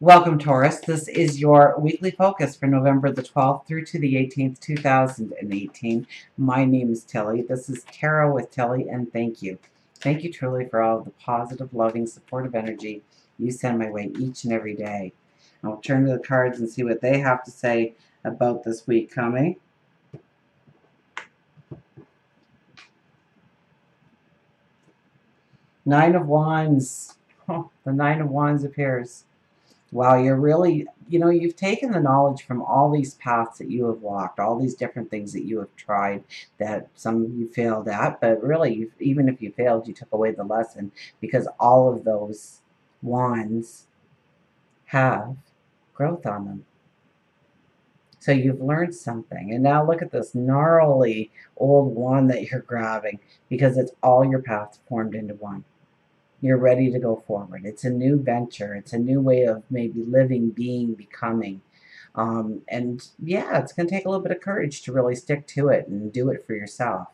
Welcome, Taurus. This is your weekly focus for November the 12th through to the 18th, 2018. My name is Tilly. This is Tarot with Tilly, and thank you. Thank you truly for all of the positive, loving, supportive energy you send my way each and every day. I'll turn to the cards and see what they have to say about this week coming. Nine of Wands. Oh, the Nine of Wands appears. Wow, you're really, you've taken the knowledge from all these paths that you have walked, all these different things that you have tried that some of you failed at, but really, even if you failed, you took away the lesson because all of those wands have growth on them. So you've learned something. And now look at this gnarly old wand that you're grabbing because it's all your paths formed into one. You're ready to go forward. It's a new venture. It's a new way of maybe living, being, becoming. And yeah, it's going to take a little bit of courage to really stick to it and do it for yourself.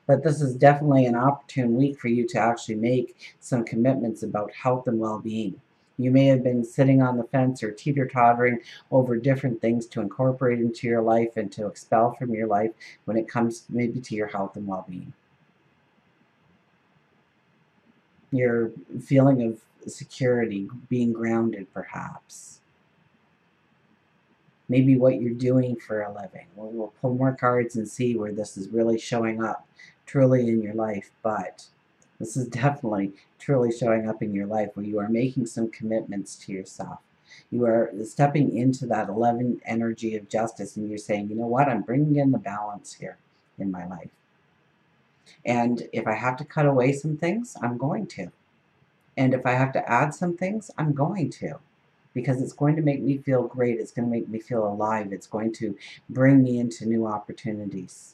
But this is definitely an opportune week for you to actually make some commitments about health and well-being. You may have been sitting on the fence or teeter-tottering over different things to incorporate into your life and to expel from your life when it comes maybe to your health and well-being. Your feeling of security, being grounded perhaps. Maybe what you're doing for a living. We'll pull more cards and see where this is really showing up truly in your life, but this is definitely truly showing up in your life where you are making some commitments to yourself. You are stepping into that 11 energy of justice and you're saying, you know what, I'm bringing in the balance here in my life. And if I have to cut away some things, I'm going to. And if I have to add some things, I'm going to. Because it's going to make me feel great. It's going to make me feel alive. It's going to bring me into new opportunities.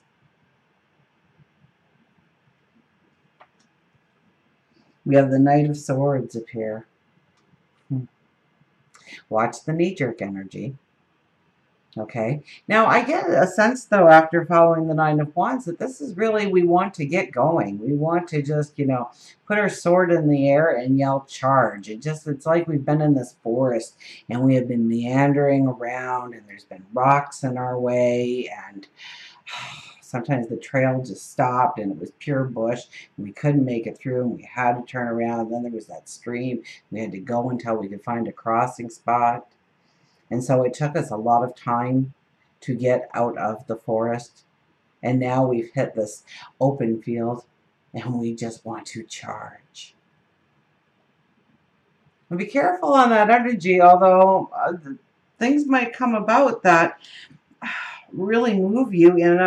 We have the Knight of Swords appear. Watch the knee-jerk energy. Okay. Now, I get a sense, though, after following the Nine of Wands, that this is really, we want to get going. We want to just, put our sword in the air and yell charge. It's like we've been in this forest and we have been meandering around and there's been rocks in our way and sometimes the trail just stopped and it was pure bush and we couldn't make it through and we had to turn around. And then there was that stream. We had to go until we could find a crossing spot. And so it took us a lot of time to get out of the forest. And now we've hit this open field and we just want to charge. And be careful on that energy, although things might come about that really move you in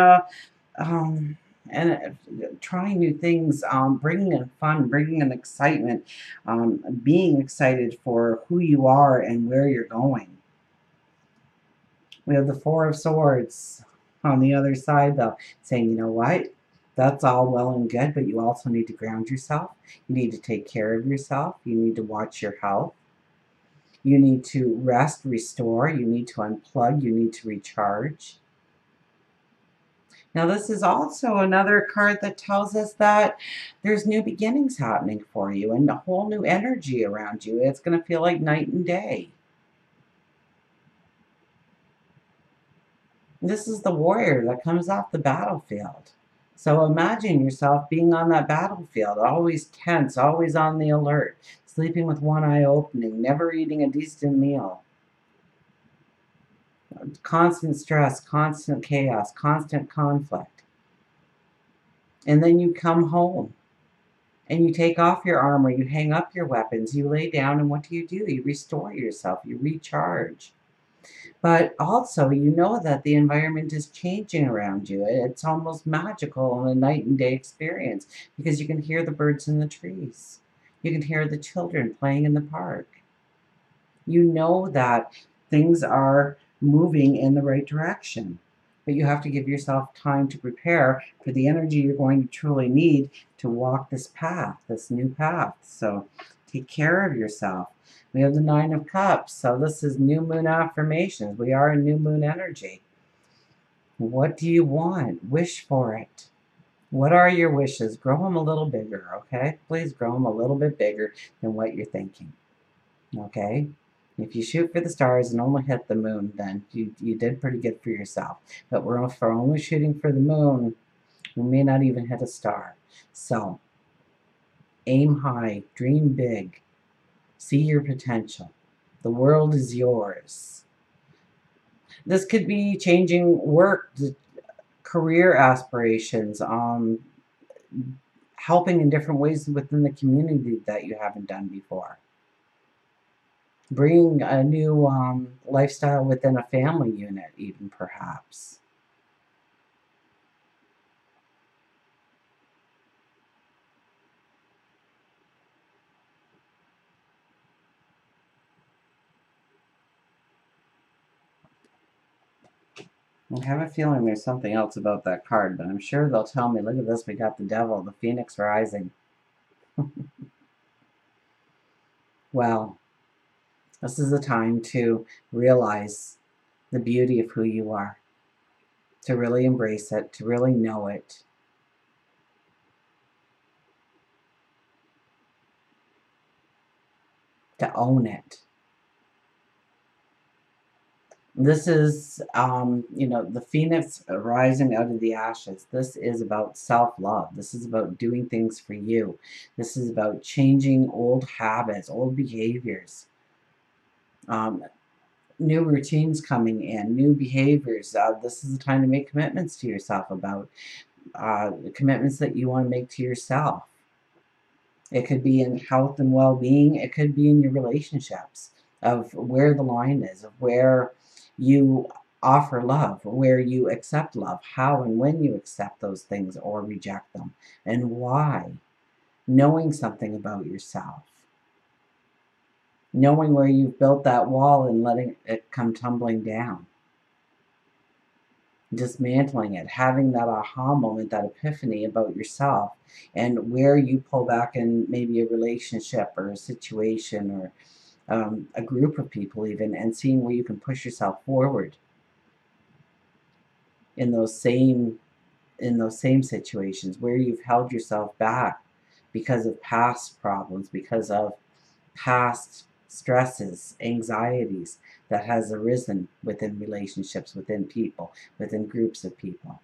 and trying new things, bringing in fun, bringing in excitement, being excited for who you are and where you're going. We have the Four of Swords on the other side, though, saying, you know what? That's all well and good, but you also need to ground yourself. You need to take care of yourself. You need to watch your health. You need to rest, restore. You need to unplug. You need to recharge. Now, this is also another card that tells us that there's new beginnings happening for you and a whole new energy around you. It's going to feel like night and day. This is the warrior that comes off the battlefield. So imagine yourself being on that battlefield, always tense, always on the alert, sleeping with one eye opening, never eating a decent meal. Constant stress, constant chaos, constant conflict. And then you come home and you take off your armor, you hang up your weapons, you lay down, and what do? You restore yourself, you recharge. But also, you know that the environment is changing around you. It's almost magical in a night and day experience because you can hear the birds in the trees. You can hear the children playing in the park. You know that things are moving in the right direction. But you have to give yourself time to prepare for the energy you're going to truly need to walk this path, this new path. So take care of yourself. We have the Nine of Cups. So this is new moon affirmations. We are in new moon energy. What do you want? Wish for it. What are your wishes? Grow them a little bigger, okay? Please grow them a little bit bigger than what you're thinking, okay? If you shoot for the stars and only hit the moon, then you did pretty good for yourself. But if we're only shooting for the moon, we may not even hit a star. So aim high, dream big, see your potential. The world is yours. This could be changing work, career aspirations, helping in different ways within the community that you haven't done before. Bringing a new lifestyle within a family unit, even perhaps. I have a feeling there's something else about that card, but I'm sure they'll tell me, look at this, we got the devil, the phoenix rising. Well, this is a time to realize the beauty of who you are, to really embrace it, to really know it, to own it. This is, the phoenix rising out of the ashes. This is about self-love. This is about doing things for you. This is about changing old habits, old behaviors, new routines coming in, new behaviors. This is the time to make commitments to yourself about commitments that you want to make to yourself. It could be in health and well-being. It could be in your relationships, of where the line is, of where you offer love, where you accept love, how and when you accept those things or reject them, and why. Knowing something about yourself. Knowing where you've built that wall and letting it come tumbling down. Dismantling it, having that aha moment, that epiphany about yourself, and where you pull back in maybe a relationship or a situation or a group of people even, and seeing where you can push yourself forward in those same situations where you've held yourself back because of past problems, because of past stresses, anxieties that has arisen within relationships, within people, within groups of people.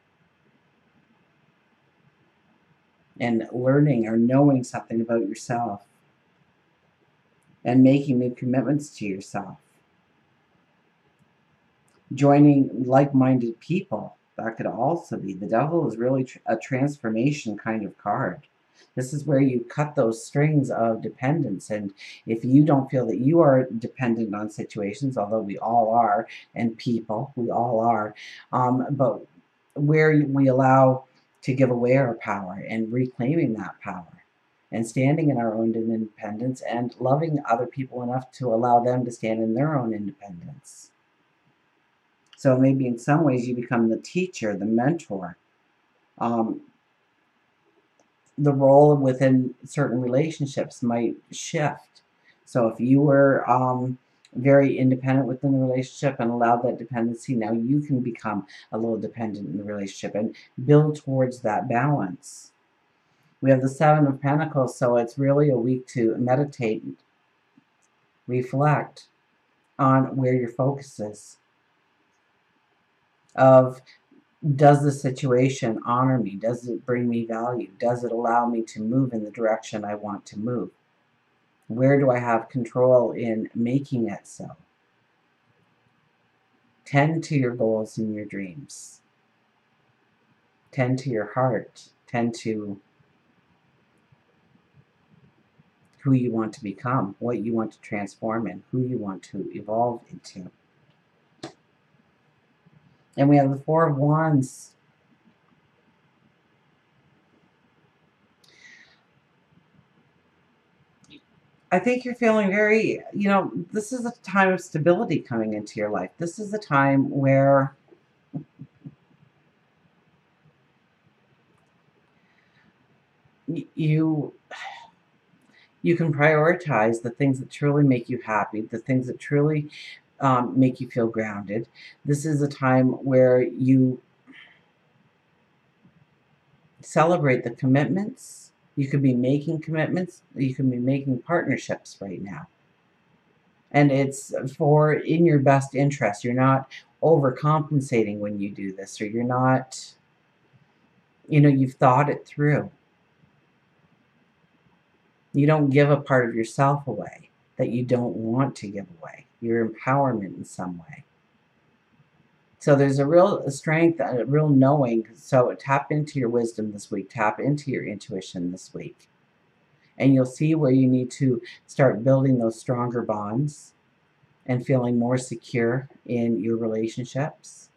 And learning or knowing something about yourself and making new commitments to yourself. Joining like-minded people, that could also be. The devil is really a transformation kind of card. This is where you cut those strings of dependence, and if you don't feel that you are dependent on situations, although we all are, and people, we all are, but where we allow to give away our power and reclaiming that power and standing in our own independence and loving other people enough to allow them to stand in their own independence. So maybe in some ways you become the teacher, the mentor. The role within certain relationships might shift. So if you were very independent within the relationship and allowed that dependency, now you can become a little dependent in the relationship and build towards that balance. We have the Seven of Pentacles, so it's really a week to meditate, reflect on where your focus is. Of, does the situation honor me? Does it bring me value? Does it allow me to move in the direction I want to move? Where do I have control in making it so? Tend to your goals and your dreams. Tend to your heart. Tend to who you want to become, what you want to transform in, who you want to evolve into. And we have the Four of Wands. I think you're feeling very, this is a time of stability coming into your life. This is a time where you can prioritize the things that truly make you happy, the things that truly make you feel grounded. This is a time where you celebrate the commitments. You could be making commitments. You can be making partnerships right now. And it's for in your best interest. You're not overcompensating when you do this, or you're not, you've thought it through. You don't give a part of yourself away that you don't want to give away. Your empowerment in some way. So there's a real strength, a real knowing. So tap into your wisdom this week. Tap into your intuition this week. And you'll see where you need to start building those stronger bonds and feeling more secure in your relationships.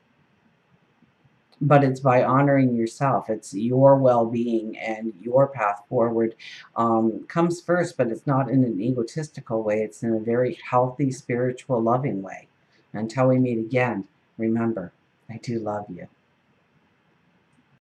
But it's by honoring yourself. It's your well-being and your path forward comes first, but it's not in an egotistical way. It's in a very healthy, spiritual, loving way. Until we meet again, remember, I do love you.